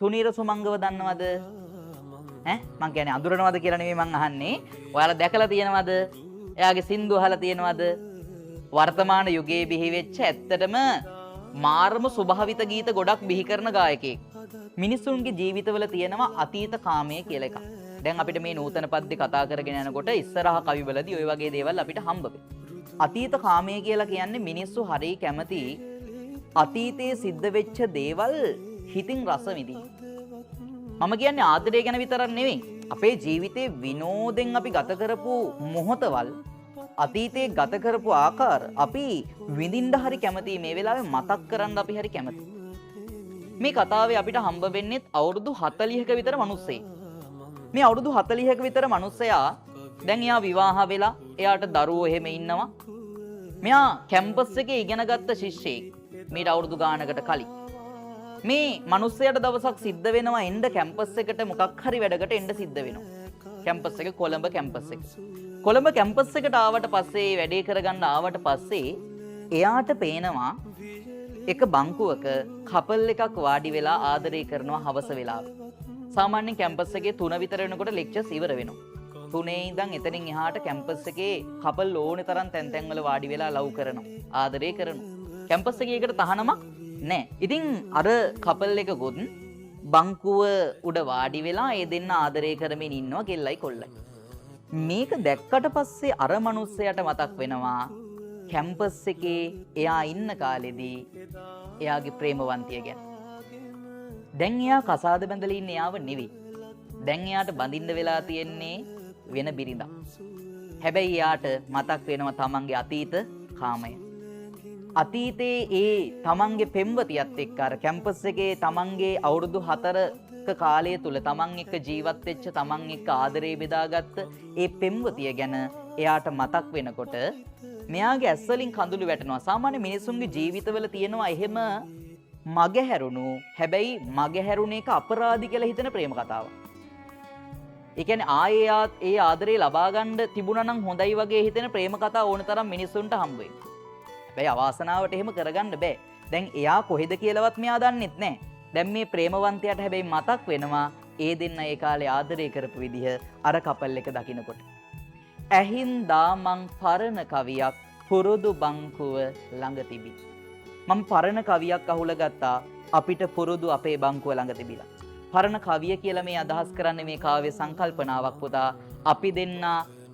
සුනීර සුමංගව දන්නවද? මං කියන්නේ අඳුරනවද කියලා නෙමෙයි මං අහන්නේ. ඔයාලා දැකලා තියෙනවද? එයාගේ සින්දු අහලා තියෙනවද? වර්තමාන යුගයේ බිහි වෙච්ච ඇත්තටම මාර්ම ස්වභාවිත ගීත ගොඩක් බිහි කරන ගායකයෙක්. මිනිසුන්ගේ ජීවිතවල තියෙනවා අතීත කාමය කියලා එකක්. දැන් අපිට මේ නූතන පද්‍ය කතා කරගෙන යනකොට ඉස්සරහ කවිවලදී ওই වගේ දේවල් අපිට හම්බ වෙනවා. අතීත කාමය කියලා කියන්නේ මිනිස්සු හරිය කැමති අතීතයේ සිද්ධ වෙච්ච දේවල් හිතින් රස විඳින්න. මම කියන්නේ ආදරය ගැන විතරක් නෙවෙයි. අපේ ජීවිතේ විනෝදෙන් අපි ගත කරපු මොහොතවල් අතීතයේ ගත කරපු ආකාර අපි විඳින්න හරි කැමති. මේ වෙලාවේ මතක් කරන්න අපි හරි කැමති. මේ කතාවේ අපිට හම්බ වෙන්නේ අවුරුදු 40ක විතර මිනිස්සෙක්. මේ අවුරුදු 40ක විතර මිනිස්සයා දැන් එයා විවාහ වෙලා එයාට දරුවෝ එහෙම ඉන්නවා. මෙයා කැම්පස් එකේ ඉගෙනගත්ත ශිෂ්‍යෙක්. මීට අවුරුදු ගානකට කලින්. මේ මිනිස්සයාට දවසක් සිද්ධ වෙනවා එන්න කැම්පස් එකට මොකක් හරි වැඩකට එන්න සිද්ධ වෙනවා. කැම්පස් එක කොළඹ කැම්පස් එක. කොළඹ කැම්පස් එකට ආවට පස්සේ වැඩේ කරගන්න ආවට පස්සේ එයාට පේනවා එක බංකුවක කපල් එකක් වාඩි වෙලා ආදරය කරනවා හවස වෙලාව. සාමාන්‍යයෙන් කැම්පස් එකේ 3 විතර වෙනකොට ලෙක්චර්ස් ඉවර වෙනවා. 3 ඉඳන් එතනින් එහාට කැම්පස් එකේ කපල් ඕනේ තරම් තැන් තැන් වල වාඩි වෙලා ලව් කරනවා. ආදරය කරනවා. කැම්පස් එකේ එකට තහනමක් නැහැ. ඉතින් අර කපල් එක ගොන් බංකුව උඩ වාඩි වෙලා ඒ දෙන්න ආදරය කරමින් ඉන්නවා කෙල්ලයි කොල්ලයි. මේක දැක්කට පස්සේ අර මිනිස්සයාට මතක් වෙනවා කැම්පස් එකේ එයා ඉන්න කාලෙදී එයාගේ ප්‍රේමවන්තිය ගැන. දැන් එයා කසාද බැඳලා ඉන්නේ යාව නෙවෙයි. දැන් එයාට බඳින්න වෙලා තියෙන්නේ වෙන බිරිඳක්. හැබැයි එයාට මතක් වෙනවා තමන්ගේ අතීත කාමය. අතීතයේ ඒ තමන්ගේ පෙම්වතියත් එක්ක අර කැම්පස් එකේ තමන්ගේ අවුරුදු 4ක කාලය තුල තමන් එක්ක ජීවත් වෙච්ච තමන් එක්ක ආදරේ බෙදාගත්ත ඒ පෙම්වතිය ගැන එයාට මතක් වෙනකොට මෙයාගේ ඇස් වලින් කඳුළු වැටෙනවා. සාමාන්‍ය මිනිසුන්ගේ ජීවිතවල තියෙනවා එහෙම මගහැරුණු හැබැයි මගහැරුණ එක අපරාධි කියලා හිතන ප්‍රේම කතාවක්. ඒ කියන්නේ ආයේ ඒ ආදරේ ලබා ගන්න තිබුණා නම් හොඳයි වගේ හිතෙන ප්‍රේම කතා ඕන තරම් මිනිසුන්ට හම්බ වෙනවා. හැබැයි අවාසනාවට එහෙම කරගන්න බෑ. දැන් එයා කොහෙද කියලාවත් මෙයා දන්නෙත් නෑ. දැන් මේ ප්‍රේමවන්තයාට හැබැයි මතක් වෙනවා ඒ දෙන්න ඒ කාලේ ආදරය කරපු විදිහ අර කපල් එක දකින්නකොට. ඇහින්දා මං පරණ කවියක් පුරුදු බංකුව ළඟ තිබි. මම පරණ කවියක් අහුලා ගත්තා අපිට පුරුදු අපේ බංකුව ළඟ තිබිලා. පරණ කවිය කියලා මේ අදහස් කරන්නේ මේ කාව්‍ය සංකල්පනාවක් පුතා. අපි දෙන්න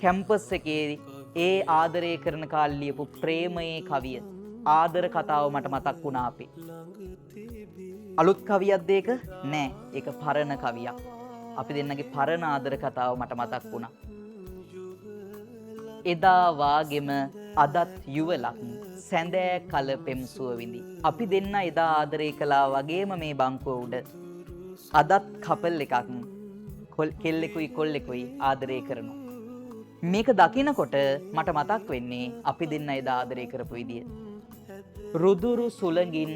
කැම්පස් එකේ ඒ ආදරය කරන කාලේ ලියපු ප්‍රේමයේ කවිය. ආදර කතාව මට මතක් වුණා අපේ. අලුත් කවියක්ද ඒක? නෑ. ඒක පරණ කවියක්. අපි දෙන්නගේ පරණ ආදර කතාව මට මතක් වුණා. එදා වාගෙම අදත් යුවලක් සැඳෑ කල පෙම්සුව විඳි. අපි දෙන්න එදා ආදරය කළා වගේම මේ බංකුව උඩ අදත් කපල් එකක් කෙල්ලෙකුයි කොල්ලෙකුයි ආදරය කරනවා. මේක දකිනකොට මට මතක් වෙන්නේ අපි දෙන්න එදා ආදරය කරපු විදිය. රුදුරු සුළඟින්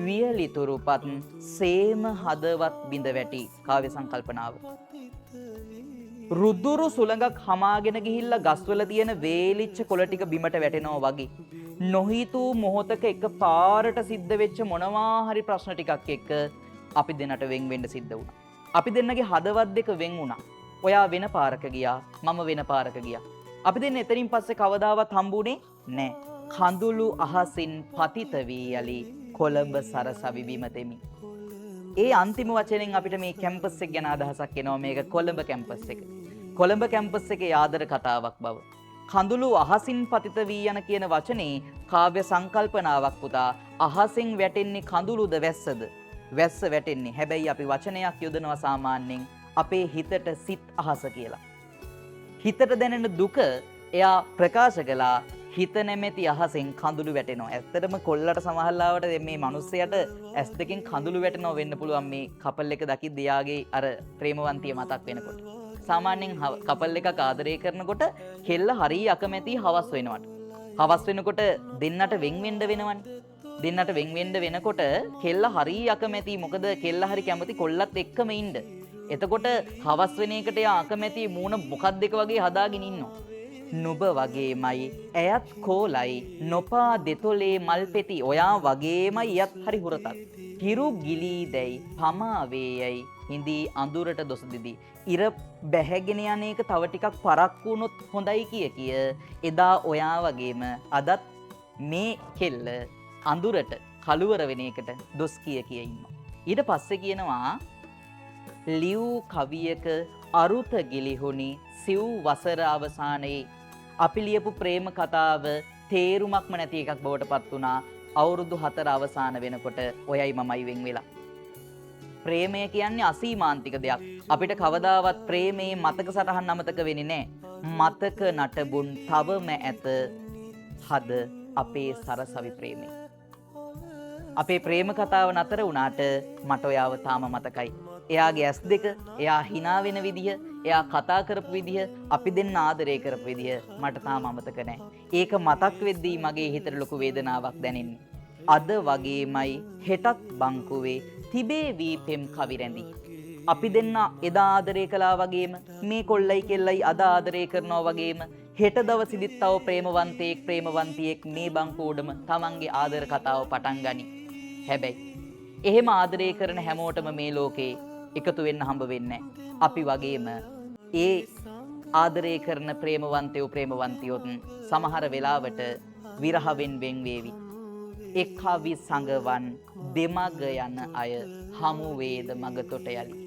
වියලිතුරුපත් සේම හදවත් බිඳ වැටි කාව්‍ය සංකල්පනාව. රුදුරු සුළඟක් හමාගෙන ගිහිල්ලා ගස්වල තියෙන වේලිච්ච කොළ ටික බිමට වැටෙනවා වගේ. නොහිතූ මොහොතක එක පාරට සිද්ධ වෙච්ච මොනවා හරි ප්‍රශ්න ටිකක් එක්ක අපි දෙන්නට වෙන් වෙන්න සිද්ධ වුණා. අපි දෙන්නගේ හදවත් දෙක වෙන් වුණා. ඔයා වෙන පාරක ගියා, මම වෙන පාරක ගියා. අපි දෙන්න එතනින් පස්සේ කවදාවත් හම්බුනේ නැහැ. කඳුළු අහසින් පතිත වී යලි කොළඹ සරසවි බිම තෙමි. ඒ අන්තිම වචනෙන් අපිට මේ කැම්පස් එක ගැන අදහසක් එනවා. මේක කොළඹ කැම්පස් එක. කොළඹ කැම්පස් එකේ ආදර කතාවක් බව. කඳුළු අහසින් පතිත වී යන කියන වචනේ කාව්‍ය සංකල්පනාවක් පුතා. අහසින් වැටෙන්නේ කඳුළුද වැස්සද? වැස්ස වැටෙන්නේ. හැබැයි අපි වචනයක් යොදනවා සාමාන්‍යයෙන් අපේ හිතට සිත් අහස කියලා. හිතට දැනෙන දුක එයා ප්‍රකාශ කළා හිත නැමැති අහසෙන් කඳුළු වැටෙනවා. ඇත්තටම කොල්ලට සමහරලාවට මේ මිනිස්සයාට ඇස් දෙකෙන් කඳුළු වැටෙනවා වෙන්න පුළුවන් මේ කපල් එක දකිද්දී යාගේ අර ප්‍රේමවන්තිය මතක් වෙනකොට. සාමාන්‍යයෙන් කපල් එකක් ආදරය කරනකොට කෙල්ල හරිය අකමැති හවස් වෙනවට. හවස් වෙනකොට දෙන්නට වෙන් වෙන්න වෙනවනේ. දෙන්නට වෙන් වෙන්න වෙනකොට කෙල්ල හරිය අකමැති. මොකද කෙල්ල හරි කැමති කොල්ලත් එක්කම ඉන්න. එතකොට හවස් වෙන එකට යා අකමැති මූණ මොකක්ද එක වගේ හදාගෙන ඉන්නවා. නුඹ වගේමයි ඇයත් කෝලයි නොපා දෙතොලේ මල් පෙති ඔයා වගේමයි යත් හරි හුරතක් හිරු ගිලී දැයි පමා වේයයි හිඳී අඳුරට දොස් දෙදී. ඉර බැහැගෙන යන එක තව ටිකක් පරක්කු වුණොත් හොඳයි කිය එදා ඔයා වගේම අදත් මේ කෙල්ල අඳුරට කළුවර වෙන එකට දොස් කිය ඉන්නවා. ඊට පස්සේ කියනවා ලියු කවියක අරුත ගිලිහුණි සිව් වසර අවසානයේ අපි ලියපු ප්‍රේම කතාව තේරුමක්ම නැති එකක් බවට පත් වුණා අවුරුදු 4 අවසාන වෙනකොට ඔයයි මමයි වෙන් වෙලා. ප්‍රේමය කියන්නේ අසීමාන්තික දෙයක්. අපිට කවදාවත් ප්‍රේමයේ මතක සටහන් අමතක වෙන්නේ නැහැ. මතක නටබුන් තවම ඇත හද අපේ සරසවි ප්‍රේමය. අපේ ප්‍රේම කතාව නතර වුණාට මට ඔයාව තාම මතකයි. එයාගේ ඇස් දෙක, එයා hina වෙන විදිය, එයා කතා කරපු විදිය, අපි දෙන්න ආදරය කරපු විදිය මට තාම අමතක නැහැ. ඒක මතක් වෙද්දී මගේ හිතට ලොකු වේදනාවක් දැනෙන්නේ. අද වගේමයි හෙටත් බංකුවේ තිබේ වී පෙම් කවි රැඳි. අපි දෙන්න එදා ආදරය කළා වගේම මේ කොල්ලයි කෙල්ලයි අද ආදරය කරනවා වගේම හෙට දවසෙදිත් තව ප්‍රේමවන්තයෙක් ප්‍රේමවන්තියෙක් මේ බංකුවටම තමන්ගේ ආදර කතාව පටන් ගනි. හැබැයි එහෙම ආදරය කරන හැමෝටම මේ ලෝකේ එකතු වෙන්න හම්බ වෙන්නේ අපි වගේම ඒ ආදරය කරන ප්‍රේමවන්තයෝ ප්‍රේමවන්තියොත් සමහර වෙලාවට විරහවෙන් වෙන් වේවි. එක්කවි සංගවන් දෙමග යන අය හමු වේද මග තොට යලි.